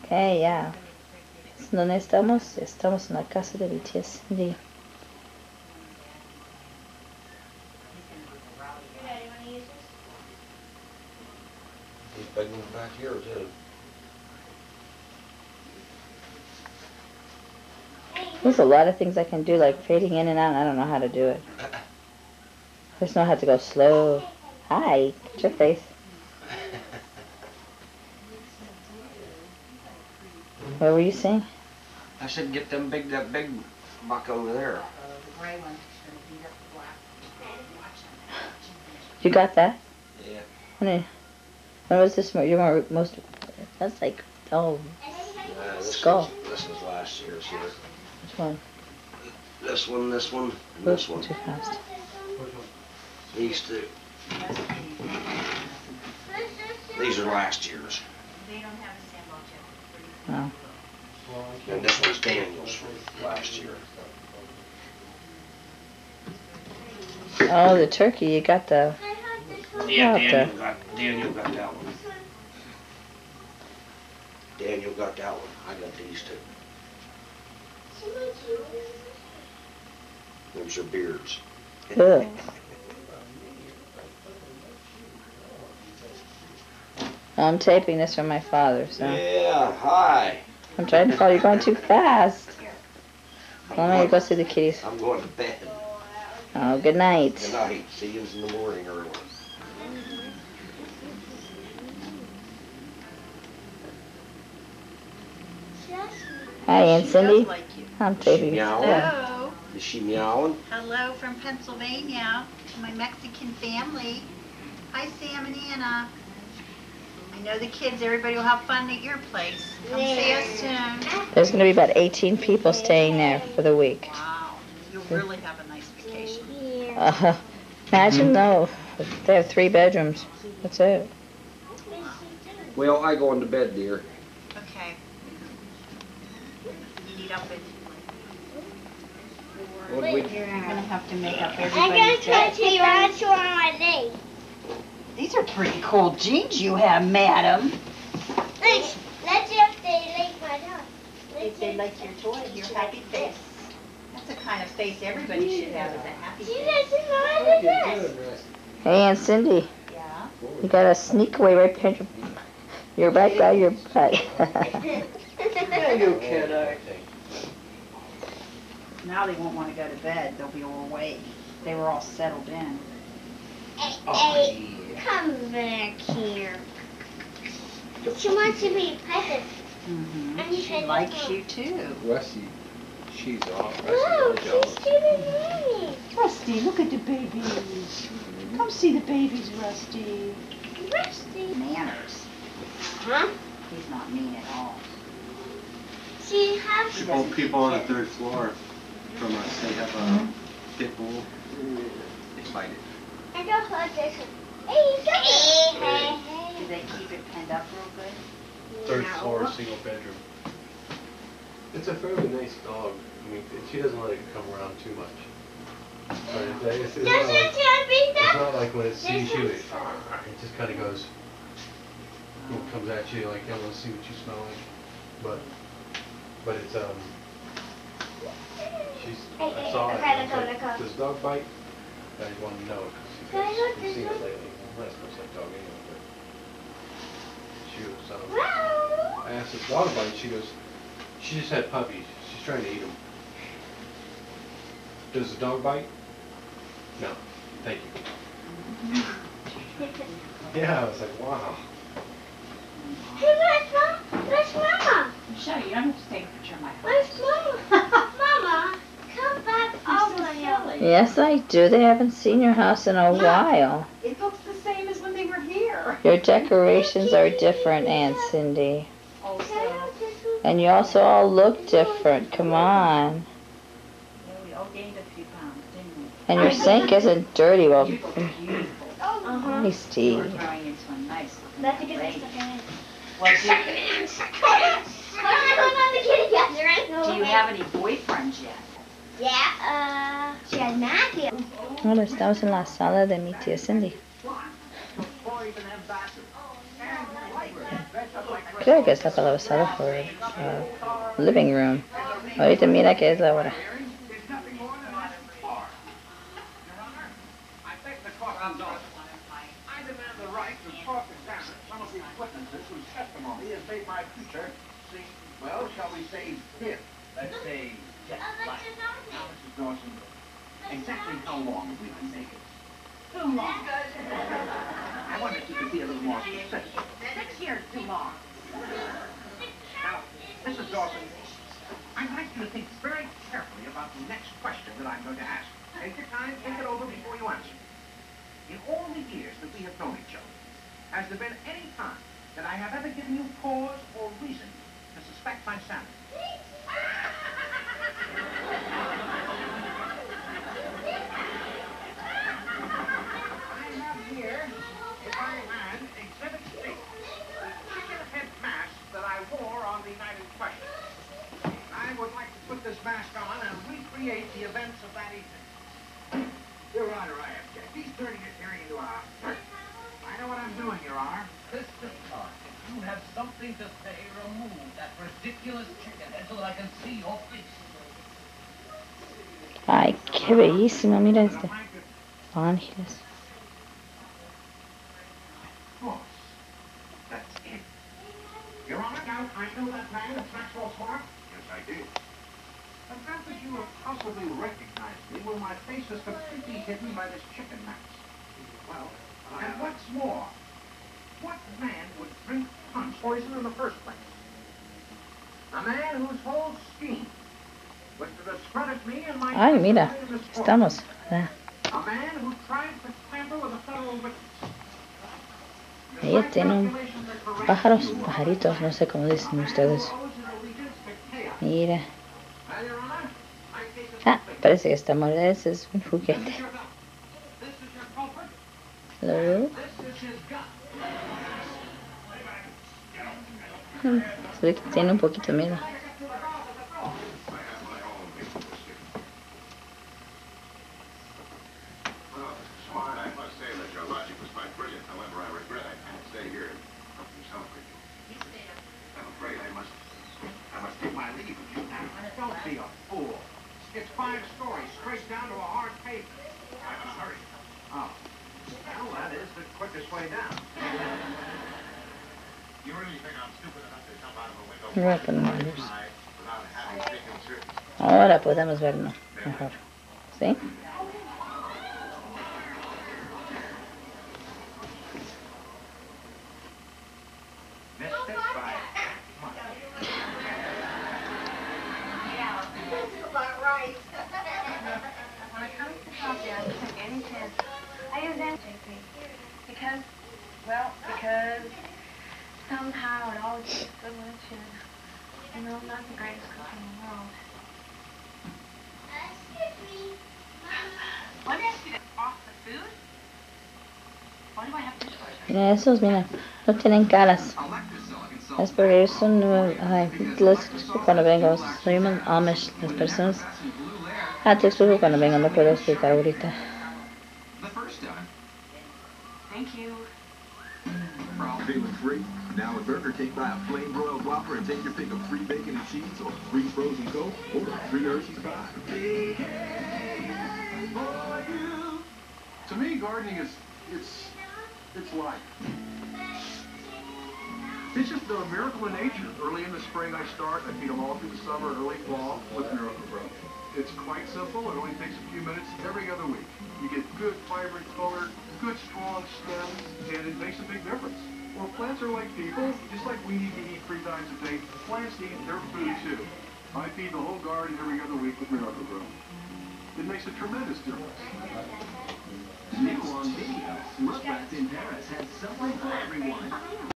Hey, ya. ¿Dónde estamos? Estamos en la casa de mi tía Cindy. These big ones back here too. There's a lot of things I can do, like fading in and out, and I don't know how to do it. I just know how to go slow. Hi, what's your face? What were you saying? I said get them that big buck over there. You got that? Yeah. When was this? You were most. That's like skull. This was last year's here. Which one? This one, and this one. Too fast. These two. These are last year's. Oh. And this one's Daniel's from last year. Oh, the turkey. You got the. Yeah, Daniel got that one. Daniel got that one. I got these two. Those are beards. Ugh. I'm taping this for my father, so. Yeah, hi. I'm trying to follow. You're going too fast. Let me go see the kitties. I'm going to bed. Oh, good night. Good night. See you in the morning early. Hi, Aunt Cindy. I'm taping. Hello. Is she meowing? Hello from Pennsylvania to my Mexican family. Hi, Sam and Anna. I know the kids, everybody will have fun at your place. Come see us soon. There's going to be about 18 people staying there for the week. Wow. You'll really have a nice vacation. Imagine though, they have 3 bedrooms. That's it. Well, I go into bed, dear. Okay. Eat up it. What do we... You're going to have to make up I'm everybody's going bed. to tattoo on my leg. These are pretty cool jeans you have, madam. Let's see if they like my dog. If they like your toy, your happy face. That's the kind of face everybody should have, is a happy See, face. this is my Hey, Aunt Cindy. Yeah. You got to sneak away right behind your back by your butt. You kiddo. Now they won't want to go to bed. They'll be all awake. They were all settled in. Hey, come back here. She wants to be petted. Mm-hmm. And She likes you too. Rusty, she's off. Wow, Rusty's all she's jealous. doing me. Rusty, look at the babies. Come see the babies, Rusty. Rusty. Manners. Huh? He's not mean at all. She has She All doesn't people on the kick. 3rd floor from us, they have a pit bull. They fight it. I don't hurt this one. Hey, come Do they keep it penned up real good? 3rd floor, single bedroom. It's a fairly nice dog. I mean, she doesn't let it come around too much. But it's not like when it sees you, it just kind of goes, comes at you like, I want to see what you smell like. But it's, I saw it, and I was like, does dog bite? I just wanted to know, because she's seen it lately. Well, that's much like dog anyway, but she was, I asked if dog bite, she goes, she just had puppies, she's trying to eat them. Does the dog bite? No, thank you. Yeah, I was like, wow. Hey, where's Mama? Michelle, you don't have to take a picture of my Where's house. Mama? Mama, come back over here. Yes, I do. They haven't seen your house in a while. It looks the same as when they were here. Your decorations are different, Aunt Cindy. Also, And you also all look different. Come on. yeah, we all gained a few pounds, didn't we? And your sink isn't dirty. Well, You look beautiful. Uh-huh. tasty. You were growing into a nice looking That's a young good lady. thing. Well, Do do you have any boyfriends yet? Yeah, she has Matthew. Bueno, estamos en la sala de mi tía Cindy. Or even have bathroom. Creo que está para la sala for living room. Ahorita mira que es la hora. Well, shall we say fifth? Let's say just like. Now, Mrs. Dawson, exactly how long have we been naked? Too long. I wonder if you could be a little more specific. 6 years too long. Now, Mrs. Dawson, I'd like you to think very carefully about the next question that I'm going to ask. Take your time, think it over before you answer. In all the years that we have known each other, has there been any time that I have ever given you cause or reason to suspect my sanity? I have here in my hand Exhibit C, the chicken head mask that I wore on the night in question. I would like to put this mask on and recreate the events of that evening. Your Honor, I object. He's turning his hearing into a house. I know what I'm doing, Your Honor. Mr. Clark, if you have something to say, remove that ridiculous chicken head so that I can see your face. Ay, qué bellísimo, mira este. Ángeles. Of course. That's it. Your Honor, now I know that man that's Maxwell Clark. Yes, I did. The fact that you have possibly recognized me when my face is completely hidden by this chicken mask. Well, and what's more, what man would drink punch poison in the first place? A man whose whole scheme was to discredit me and my... Ay, mira, estamos. A man who tried to tamper with a federal witness. Ella tiene pájaros, pajaritos, no sé cómo dicen ustedes. Mira. Ah, parece que está muerta. Ese es un juguete. Hello. Se ve que tiene un poquito de miedo. Don't be a fool. It's 5 stories, straight down to a hard pavement. I must hurry. Oh. Well, that is the quickest way down. You really think I'm stupid enough to jump out of a window Voy a poner una luz. without having taken certain... Ahora podemos verlo mejor. ¿Sí? Missed it by much. Yeah, that's about right. When it comes to coffee, I don't take any chance. I use JP because somehow it always tastes so much, and I'm not the greatest cook in the world. Let me ask you to off the food. Why do I have dishwasher? Mira esos, mira, no tienen caras. Es porque son, cuando vengo, soy un Amish, las personas. Te explico cuando vengo, no puedo explicar ahorita. Thank you. Feeling free? Now at Burger King, buy a plain broiled Whopper and take your pick of free bacon and cheese or free frozen Coke or free Hershey's pie. To me, gardening is, it's life. It's just a miracle in nature. Early in the spring I start, I feed them all through the summer, early fall with Miracle-Gro. It's quite simple. It only takes a few minutes every other week. You get good, vibrant color, good, strong stems, and it makes a big difference. Well, plants are like people. Just like we need to eat 3 times a day, plants need their food too. I feed the whole garden every other week with Miracle-Gro. It makes a tremendous difference. New on video, Look West in Paris has something for everyone.